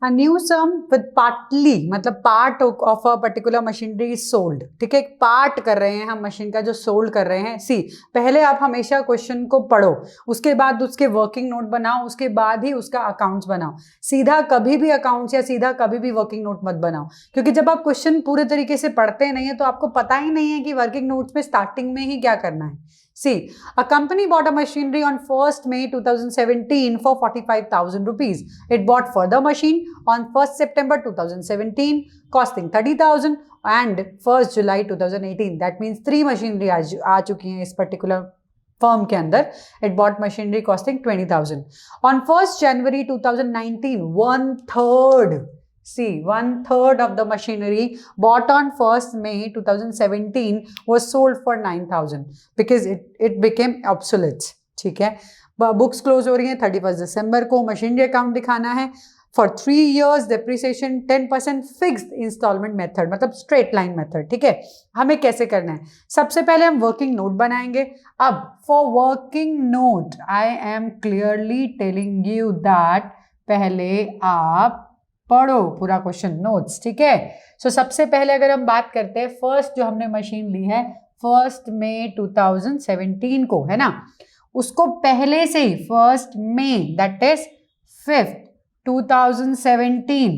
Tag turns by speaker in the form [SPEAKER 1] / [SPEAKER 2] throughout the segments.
[SPEAKER 1] A new sum with partly मतलब part of a particular machinery is sold. ठीक है, part कर रहे हैं हम मशीन का जो सोल्ड कर रहे हैं. सी, पहले आप हमेशा क्वेश्चन को पढ़ो, उसके बाद उसके वर्किंग नोट बनाओ, उसके बाद ही उसका अकाउंट्स बनाओ. सीधा कभी भी अकाउंट्स या सीधा कभी भी वर्किंग नोट मत बनाओ, क्योंकि जब आप क्वेश्चन पूरे तरीके से पढ़ते नहीं है तो आपको पता ही नहीं है कि वर्किंग नोट्स में स्टार्टिंग में ही क्या करना है. See, a company bought a machinery on 1st May 2017 for 45,000 rupees. It bought further machine on 1st September 2017 costing 30,000 and 1st July 2018. That means 3 machinery आ चुकी हैं इस particular firm के अंदर. It bought machinery costing 20,000. On 1st January 2019, 1/3. See, 1/3 of the machinery bought on 1st May 2017 was sold for 9,000 because it became obsolete. ठीक है, books close हो रही हैं 31 दिसंबर को. मशीनरी अकाउंट दिखाना है for 3 years, depreciation 10%, fixed installment method मतलब straight line method. ठीक है, हमें कैसे करना है? सबसे पहले हम वर्किंग नोट बनाएंगे. अब for working note I am clearly telling you that पहले आप पढ़ो पूरा क्वेश्चन नोट्स. ठीक है, सो सबसे पहले अगर हम बात करते हैं, फर्स्ट जो हमने मशीन ली है 1st May 2017 को, है ना, उसको पहले से ही 1st May that is 5th 2017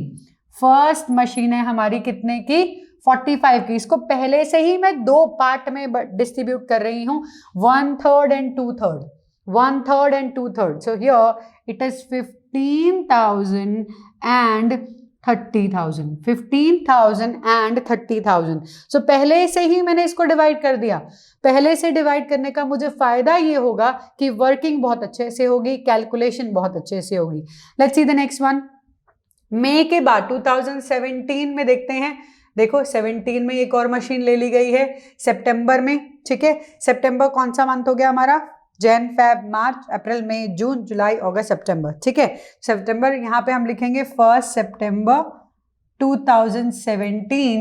[SPEAKER 1] first machine है हमारी कितने की? 45 की. इसको पहले से ही मैं 2 पार्ट में डिस्ट्रीब्यूट कर रही हूं, 1/3 and 2/3. 1/3 and 2/3. So here it is 15,000 and 30,000. 15,000 and 30,000. So पहले से ही मैंने इसको डिवाइड कर दिया. पहले से डिवाइड करने का मुझे फायदा ये होगा कि वर्किंग बहुत अच्छे से होगी, कैलकुलेशन बहुत अच्छे से होगी. Let's see the next one. मई के बाद 2017 में देखते हैं. देखो 17 में एक और मशीन ले ली गई है सितंबर में. ठीक है, सितंबर कौन सा मंथ हो गया हमारा? जैन, फेब, मार्च, अप्रैल, मई, जून, जुलाई, अगस्त, सितंबर. ठीक है, सितंबर यहाँ पे हम लिखेंगे 1st September 2017.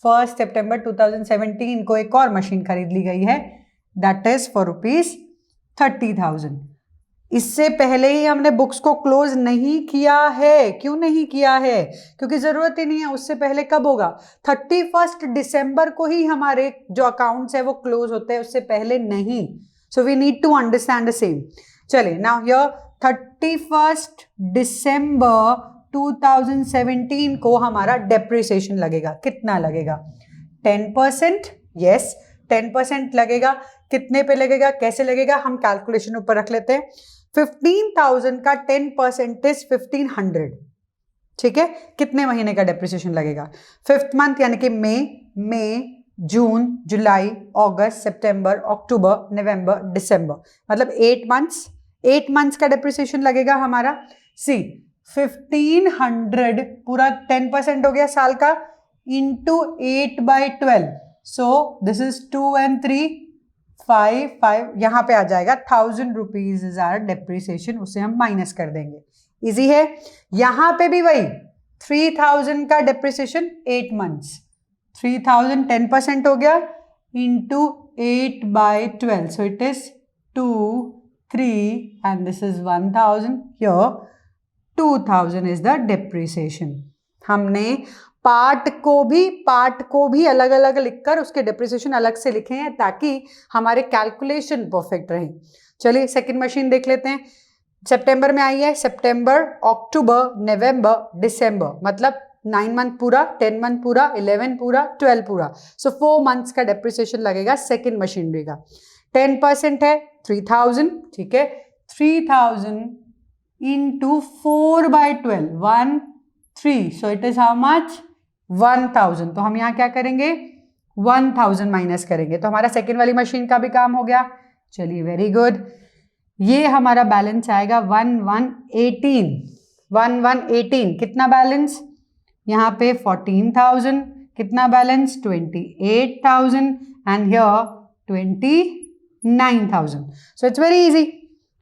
[SPEAKER 1] 1st September 2017 को एक और मशीन खरीद ली गई है, दैट इज फॉर ₹30,000. इससे पहले ही हमने बुक्स को क्लोज नहीं किया है. क्यों नहीं किया है? क्योंकि जरूरत ही नहीं है. उससे पहले कब होगा? 31 दिसंबर को ही हमारे जो अकाउंट्स है वो क्लोज होते हैं, उससे पहले नहीं. So we need to understand the same. चलिए, now here 31 December 2017 को हमारा डेप्रिसिएशन लगेगा. कितना लगेगा? 10%. Yes, 10% लगेगा. कितने पे लगेगा, कैसे लगेगा, हम कैलकुलेशन ऊपर रख लेते हैं. 15,000 का 10% इज 1,500. ठीक है, कितने महीने का डेप्रिसिएशन लगेगा? 5th मंथ यानी कि मई, जून, जुलाई, अगस्त, सितंबर, अक्टूबर, नवंबर, दिसंबर, मतलब 8 मंथ्स का डेप्रिसिएशन लगेगा हमारा. सी, 1,500 पूरा 10% हो गया साल का into 8/12. So this is 2 and 3 5 यहाँ पे आ जाएगा 1,000 रुपीज इज आवर डेप्रिसिएशन. उसे हम माइनस कर देंगे. इजी है. यहाँ पे भी वही 3,000 का डेप्रिसिएशन 8 मंथ्स. 3,000 10% हो गया into 8/12. So it is 2, 3 and this is 1,000. Here 2,000 is the depreciation. हमने पार्ट को भी अलग अलग लिखकर उसके डेप्रिसिएशन अलग से लिखे हैं ताकि हमारे कैलकुलेशन परफेक्ट रहे. चलिए सेकंड मशीन देख लेते हैं. सितंबर में आई है. सितंबर, अक्टूबर, नवंबर, दिसंबर, मतलब 9 मंथ पूरा, 10 मंथ पूरा, 11 पूरा, 12 पूरा. सो 4 मंथ्स का डेप्रिसिएशन लगेगा सेकेंड मशीनरी का. 10% है 3,000. ठीक है, 3,000 into 4/12, 1, 3. So it is how much? 1,000. तो हम यहाँ क्या करेंगे? 1,000 माइनस करेंगे. तो हमारा सेकेंड वाली मशीन का भी काम हो गया. चलिए, वेरी गुड. ये हमारा बैलेंस आएगा 1,118. 1,118 कितना बैलेंस? यहाँ पे 14,000. कितना balance? 28,000 and here 29,000. So it's very easy.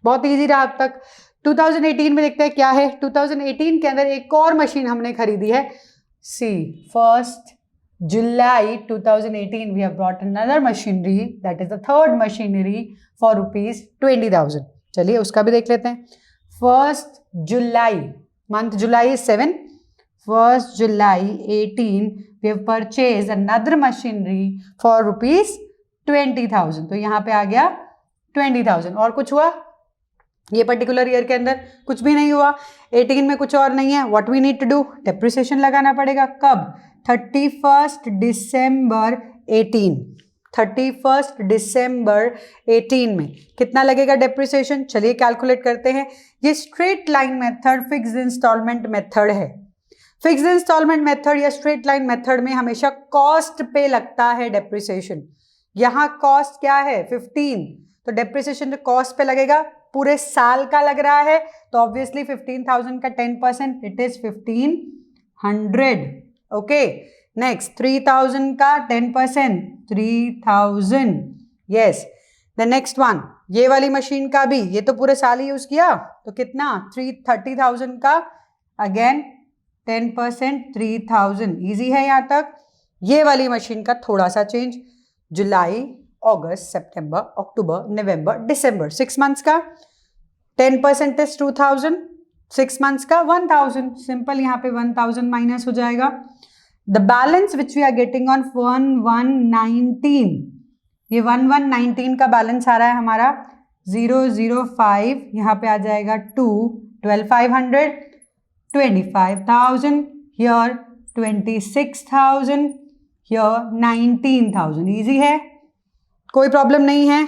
[SPEAKER 1] बहुत इजी रहा अब तक. 2018 में देखते हैं क्या है. 2018 के अंदर एक और मशीन हमने खरीदी है. सी, 1st July 2018 we have brought another machinery, that is the third machinery for ₹20,000. चलिए उसका भी देख लेते हैं. 1st July, month July is 7. 1st July 18 we have purchased another machinery for rupees 20,000. तो यहाँ पे आ गया 20,000. और कुछ हुआ ये पर्टिकुलर ईयर के अंदर? कुछ भी नहीं हुआ. 18 में कुछ और नहीं है. What we need to do? Depreciation लगाना पड़ेगा. कब? 31st December 18. 31st December 18 में कितना लगेगा डेप्रिसिएशन? चलिए कैलकुलेट करते हैं. ये straight line method fixed installment method है. फिक्स्ड इंस्टॉलमेंट मेथड या स्ट्रेट लाइन मेथड में हमेशा कॉस्ट पे लगता है डेप्रिसिएशन. यहाँ कॉस्ट क्या है? 15. तो डेप्रिसिएशन कॉस्ट पे लगेगा. पूरे साल का लग रहा है तो ऑब्वियसली 15,000 का 10% इट इज 1,500. ओके. नेक्स्ट 3,000 का 10% 3,000. यस. द नेक्स्ट वन ये वाली मशीन का भी, ये तो पूरे साल ही यूज किया तो कितना? 30,000 का अगेन 10% 3,000. इजी है यहाँ तक. ये वाली मशीन का थोड़ा सा चेंज. जुलाई, अगस्त, सितंबर, अक्टूबर, नवंबर, दिसंबर 6 मंथ्स का 10% इज 2,000. 6 मंथ्स का 1,000. सिंपल. यहाँ पे 1,000 माइनस हो जाएगा. The balance which we are getting on 1,119, ये 1,119 का बैलेंस आ रहा है हमारा 005. यहाँ पे आ जाएगा 2, 12,500, 25,000 here, 26,000 here, 19,000. ईजी है, कोई प्रॉब्लम नहीं है.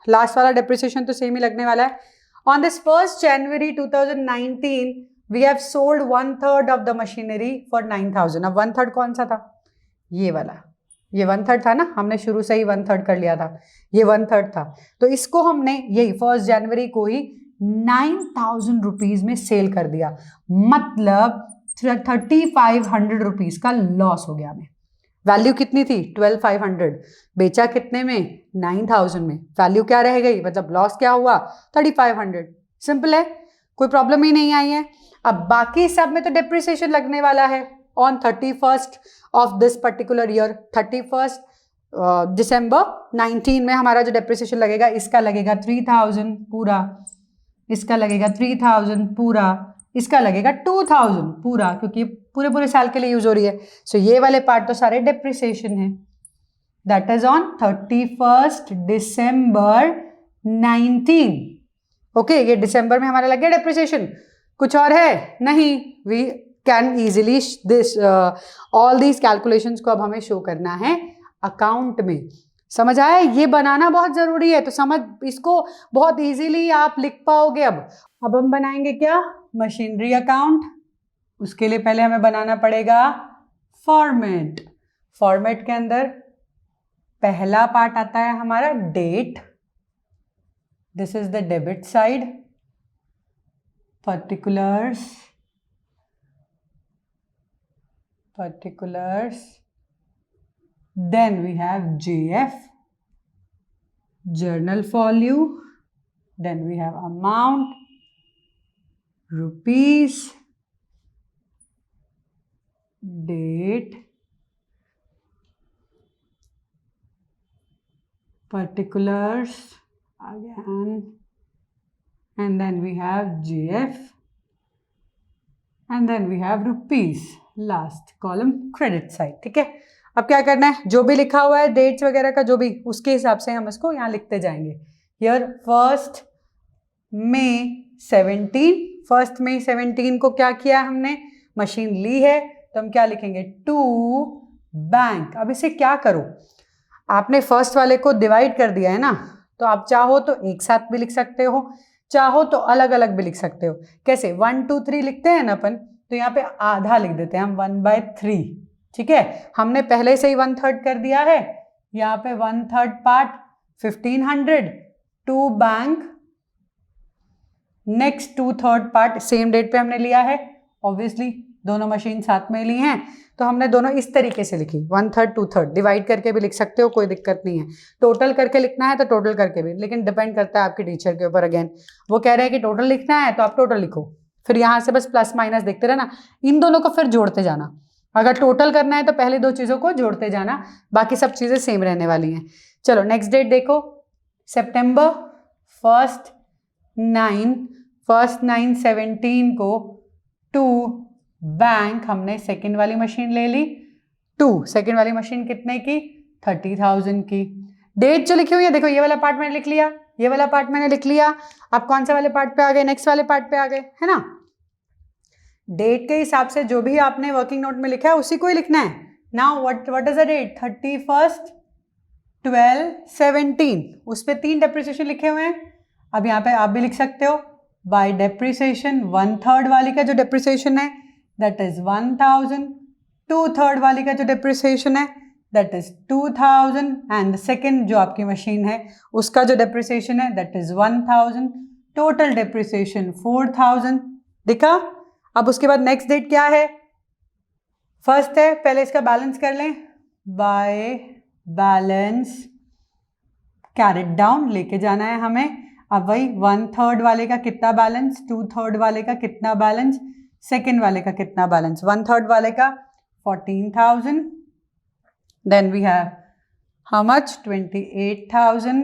[SPEAKER 1] लास्ट वाला डेप्रिसिएशन तो सेम ही लगने वाला है. On this 1st January 2019 we have sold 1/3 of the machinery for 9,000. अब 1/3 कौन सा था? ये वाला. ये 1/3 था ना, हमने शुरू से ही 1/3 कर लिया था. ये 1/3 था तो इसको हमने यही 1st January को ही 9,000 रुपीज में सेल कर दिया. मतलब 3,500 रुपीज का लॉस हो गया हमें. वैल्यू कितनी थी? 12,500. बेचा कितने में? 9,000 में. वैल्यू क्या रह गई? मतलब लॉस क्या हुआ? 3,500. सिंपल है, कोई प्रॉब्लम ही नहीं आई है. अब बाकी सब में तो डेप्रिसिएशन लगने वाला है on 31st of this particular year. 31st December 19 में हमारा जो डेप्रिसिएशन लगेगा, इसका लगेगा 3,000 पूरा, इसका लगेगा 3,000 पूरा, इसका लगेगा 2,000 पूरा, क्योंकि पूरे पूरे साल के लिए यूज हो रही है. सो ये वाले पार्ट तो सारे डेप्रिसिएशन है. That is on 31st December 19. Okay. ये दिसंबर में हमारा लग गया डेप्रिसिएशन. कुछ और है? नहीं. We can easily this all these calculations को अब हमें शो करना है अकाउंट में. समझ आया? ये बनाना बहुत जरूरी है. तो समझ, इसको बहुत इजीली आप लिख पाओगे. अब हम बनाएंगे क्या? Machinery account. उसके लिए पहले हमें बनाना पड़ेगा फॉर्मेट. फॉर्मेट के अंदर पहला पार्ट आता है हमारा date. This is the debit side. particulars, then we have JF, journal value, then we have amount, rupees, date, particulars again, and then we have GF, and then we have rupees. Last column credit side. ठीक है. अब क्या करना है? जो भी लिखा हुआ है डेट्स वगैरह का, जो भी, उसके हिसाब से हम इसको यहाँ लिखते जाएंगे. Here 1st May 17. 1st May 17 को क्या किया हमने? मशीन ली है तो हम क्या लिखेंगे? To bank. अब इसे क्या करो? आपने फर्स्ट वाले को डिवाइड कर दिया है ना, तो आप चाहो तो एक साथ भी लिख सकते हो, चाहो तो अलग अलग भी लिख सकते हो. कैसे? 1 2 3 लिखते हैं ना अपन, तो यहाँ पे आधा लिख देते हैं हम 1/3. ठीक है. हमने पहले से ही 1/3 कर दिया है. यहाँ पे 1/3 part 1,500 to bank. Next 2/3 part same date पे हमने लिया है. ऑब्वियसली दोनों मशीन साथ में ली हैं तो हमने दोनों इस तरीके से लिखी. 1/3 2/3 डिवाइड करके भी लिख सकते हो, कोई दिक्कत नहीं है. टोटल करके लिखना है तो टोटल करके भी, लेकिन डिपेंड करता है आपके टीचर के ऊपर. अगेन वो कह रहे हैं कि टोटल लिखना है तो आप टोटल लिखो, फिर यहाँ से बस प्लस माइनस देखते रहना. इन दोनों को फिर जोड़ते जाना. अगर टोटल करना है तो पहले दो चीज़ों को जोड़ते जाना, बाकी सब चीज़ें सेम रहने वाली हैं. चलो नेक्स्ट डेट देखो. सितंबर 1st 9 17 को 2 बैंक हमने सेकंड वाली मशीन ले ली 2, सेकंड वाली मशीन कितने की 30,000 की। डेट जो लिखी हुई है देखो, ये वाला पार्ट मैंने लिख लिया, ये वाला पार्ट मैंने लिख लिया। अब कौन से वाले पार्ट पे आ गए, नेक्स्ट वाले पार्ट पे आ गए, है ना। डेट के हिसाब से जो भी आपने वर्किंग नोट में लिखा है उसी को ही लिखना है। Now what is the date, 31st 12/17, उस पे 3 डेप्रिसिएशन लिखे हुए हैं। अब यहाँ पे आप भी लिख सकते हो बाय डेप्रिसिएशन 1/3 वाली का जो डेप्रिसिएशन है दैट इज 1000, 2/3 वाली का जो डेप्रिसिएशन है दैट इज 2000, एंड सेकेंड जो आपकी मशीन है उसका जो डेप्रिसिएशन है दैट इज 1000, टोटल डेप्रिसिएशन 4000। दिखा। अब उसके बाद नेक्स्ट डेट क्या है, फर्स्ट है, पहले इसका बैलेंस कर लें, बाय बैलेंस कैरेट डाउन लेके जाना है हमें। अब वही 1/3 वाले का कितना बैलेंस, 2/3 वाले का कितना बैलेंस, सेकेंड वाले का कितना बैलेंस, 1/3 वाले का 14,000, then we have how much 28,000,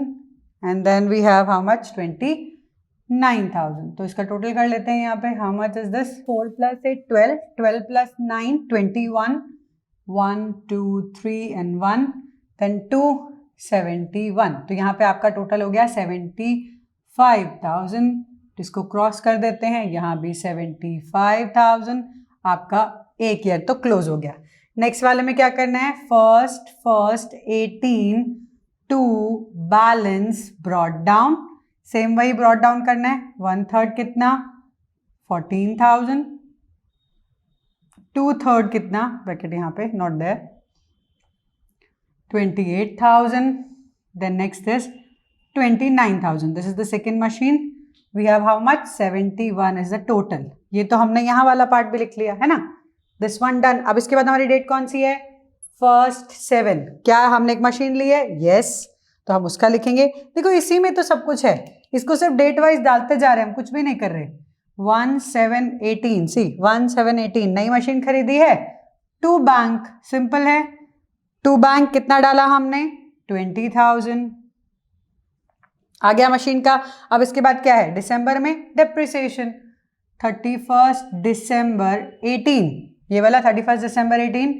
[SPEAKER 1] and then we have how much 29,000। तो इसका टोटल कर लेते हैं यहाँ पे, how much is this, 4 + 8 12, 12 + 9 21, 1 2 3 and 1 then 2 71। तो यहाँ पे आपका टोटल हो गया 75,000। इसको क्रॉस कर देते हैं, यहाँ भी 75,000, आपका एक ईयर तो क्लोज हो गया। नेक्स्ट वाले में क्या करना है, first 18 to balance brought down, same वही ब्रॉड डाउन करना है, 1/3 कितना 14,000, 2/3 कितना, ब्रैकेट यहाँ पे not there, 28,000, then next is 29,000। this is the second machine, we have how much 71 is the total। ये तो हमने यहाँ वाला पार्ट भी लिख लिया है ना, this one done। अब इसके बाद हमारी डेट कौन सी है, 1st 7, क्या हमने एक मशीन ली है, yes, तो हम उसका लिखेंगे। देखो इसी में तो सब कुछ है, इसको सिर्फ डेट वाइज डालते जा रहे हैं, हम कुछ भी नहीं कर रहे। 1/7/18, सी 1/7/18 नई मशीन खरीदी है, टू बैंक, सिंपल है, टू बैंक कितना डाला हमने 20,000, आ गया मशीन का। अब इसके बाद क्या है, दिसंबर में डेप्रिसिएशन 31st December 18, ये वाला 31st December 18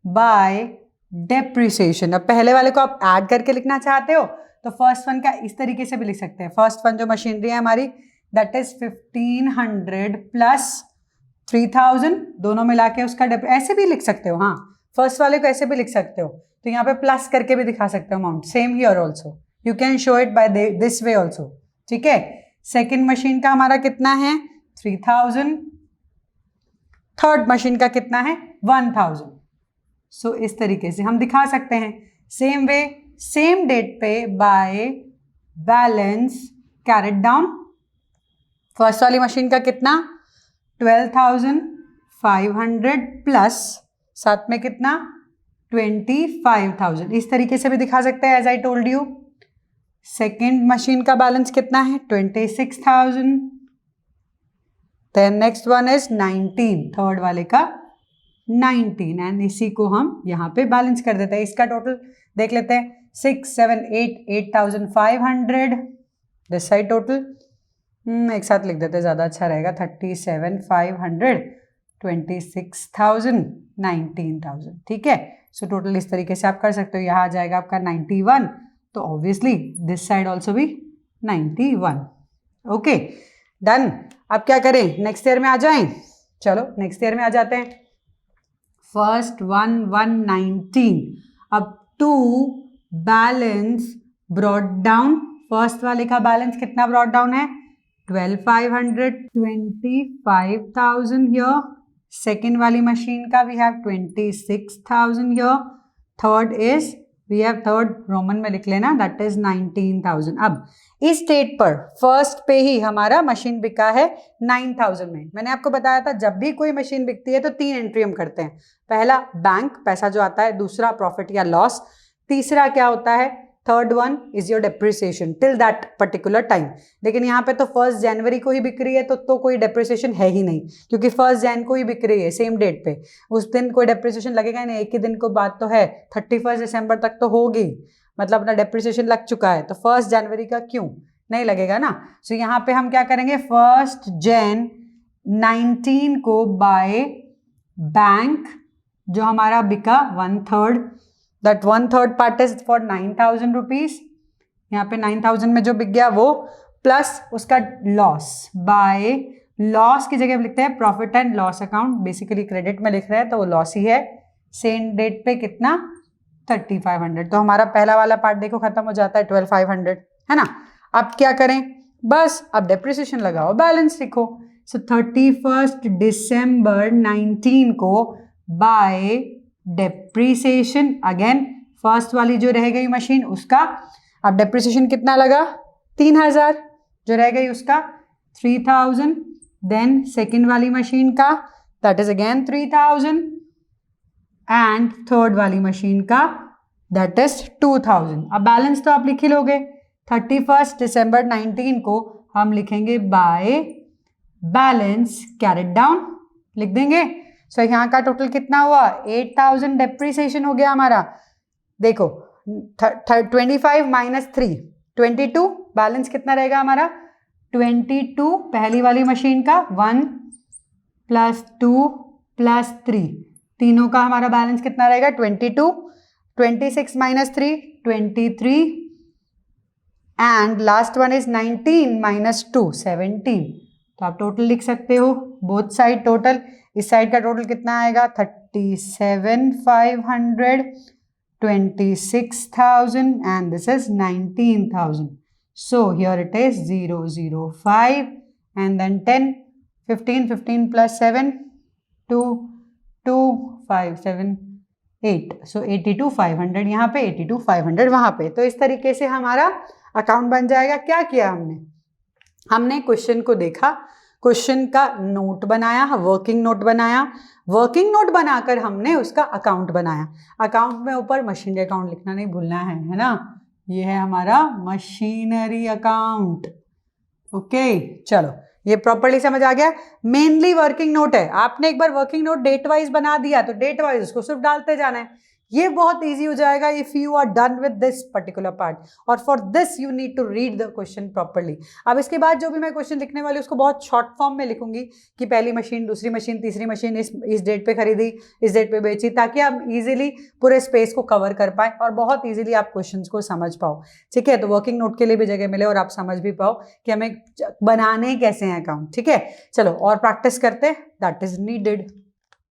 [SPEAKER 1] बाय डेप्रिसिएशन। अब पहले वाले को आप ऐड करके लिखना चाहते हो तो फर्स्ट वन का इस तरीके से भी लिख सकते हैं, फर्स्ट वन जो मशीनरी है हमारी दैट इज 1500 प्लस 3000, दोनों मिला के उसका ऐसे भी लिख सकते हो, हाँ फर्स्ट वाले को ऐसे भी लिख सकते हो, तो यहाँ पे प्लस करके भी दिखा सकते हो amount, same here also you can show it by this way also, ठीक है। सेकेंड मशीन का हमारा कितना है 3000, थर्ड मशीन का कितना है 1000। सो इस तरीके से हम दिखा सकते हैं, सेम वे सेम डेट पे by balance carried down. First वाली मशीन का कितना 12,500 प्लस साथ में कितना 25,000, इस तरीके से भी दिखा सकते हैं as I told you. Second machine का बैलेंस कितना है 26,000, then next one is 19, third वाले का 19, एंड इसी को हम यहाँ पे बैलेंस कर देते हैं। इसका टोटल देख लेते हैं 6 7 8 8,500, दिस साइड टोटल एक साथ लिख देते हैं ज़्यादा अच्छा रहेगा, 37,500, 26,000, 19,000, ठीक है। सो टोटल इस तरीके से आप कर सकते हो, यहाँ आ जाएगा आपका 91, तो ऑब्वियसली दिस साइड ऑल्सो भी 91, ओके डन। अब क्या करें, नेक्स्ट ईयर में आ जाएं, चलो नेक्स्ट ईयर में आ जाते हैं। फर्स्ट 1/1/19, अब to balance brought down, first वाले का बैलेंस कितना ब्रॉड डाउन है 12,500, 25,000 हियर, सेकेंड वाली मशीन का we have 26,000 here, third is we have third Roman में लिख लेना दैट इज 19,000। अब इस डेट पर फर्स्ट पे ही हमारा मशीन बिका है 9,000 में। मैंने आपको बताया था जब भी कोई मशीन बिकती है तो 3 एंट्री हम करते हैं, पहला बैंक पैसा जो आता है, दूसरा प्रॉफिट या लॉस, तीसरा क्या होता है third one is your depreciation till that particular time. लेकिन यहाँ पे तो 1 जनवरी को ही बिक रही है तो कोई डेप्रिसिएशन है ही नहीं, क्योंकि 1 जन को ही बिक रही है सेम डेट पे, उस दिन कोई डेप्रिसिएशन लगेगा ही नहीं, एक ही दिन को बात तो है, 31 दिसंबर तक तो होगी, मतलब अपना डेप्रिसिएशन लग चुका है, तो 1 जनवरी का क्यों नहीं लगेगा ना। सो यहाँ पे हम क्या करेंगे 1 जन 19 को बाय बैंक जो हमारा बिका 1/3, that 1/3 part is for 9,000 rupees, यहाँ पे 9,000 में जो बिक गया वो, प्लस उसका लॉस, बाय लॉस की जगह लिखते हैं profit and loss account, basically credit में लिख रहे हैं तो वो लॉस ही है। सेम डेट पे कितना 3,500, तो हमारा पहला वाला पार्ट देखो खत्म हो जाता है 12,500, है ना। अब क्या करें, बस अब डेप्रिसिएशन लगाओ, बैलेंस लिखो। सो 31 दिसंबर 19 को बाय डेप्रिसिएशन, अगेन फर्स्ट वाली जो रह गई मशीन उसका, अब डेप्रिसिएशन कितना लगा 3,000, जो रह गई उसका 3,000, देन सेकेंड वाली मशीन का that is again 3,000 and third वाली मशीन का दैट इज 2,000। अब बैलेंस तो आप लिख ही लोगे, 31 दिसंबर 19 को हम लिखेंगे बाय बैलेंस कैरेट डाउन, लिख देंगे। सो यहाँ का टोटल कितना हुआ 8,000 डेप्रिसिएशन हो गया हमारा। देखो 25 माइनस 3 22, बैलेंस कितना रहेगा हमारा 22, पहली वाली मशीन का 1 प्लस 2 प्लस 3, तीनों का हमारा बैलेंस कितना रहेगा 22, 26 minus 3 23 and last one is 19 minus 2 17। तो आप टोटल लिख सकते हो बोथ साइड टोटल, इस साइड का टोटल कितना आएगा 37,500, 26,000 and this is 19,000. So here it is 005 and then 10, 15 plus 7, 2, 5, 7, 8. So 82,500 यहाँ पे, 82,500 वहाँ पे। तो इस तरीके से हमारा अकाउंट बन जाएगा। क्या किया हमने क्वेश्चन को देखा, क्वेश्चन का नोट बनाया, वर्किंग नोट बनाया, वर्किंग नोट बनाकर हमने उसका अकाउंट बनाया। अकाउंट में ऊपर मशीनरी अकाउंट लिखना नहीं भूलना है ना। ये है हमारा मशीनरी अकाउंट। ओके चलो ये प्रॉपर्ली समझ आ गया। मेनली वर्किंग नोट है, आपने एक बार वर्किंग नोट डेट वाइज बना दिया तो डेट वाइज उसको सिर्फ डालते जाना है। ये बहुत इजी हो जाएगा if you are done with this particular part, और for this you need to read the question properly. अब इसके बाद जो भी मैं क्वेश्चन लिखने वाली उसको बहुत शॉर्ट फॉर्म में लिखूंगी कि पहली मशीन, दूसरी मशीन, तीसरी मशीन इस डेट पे खरीदी, इस डेट पे बेची, ताकि आप इजीली पूरे स्पेस को कवर कर पाए और बहुत इजीली आप क्वेश्चंस को समझ पाओ। ठीक है, तो वर्किंग नोट के लिए भी जगह मिले और आप समझ भी पाओ कि हमें बनाने कैसे हैं अकाउंट। ठीक है, चलो और प्रैक्टिस करते, दैट इज नीडेड।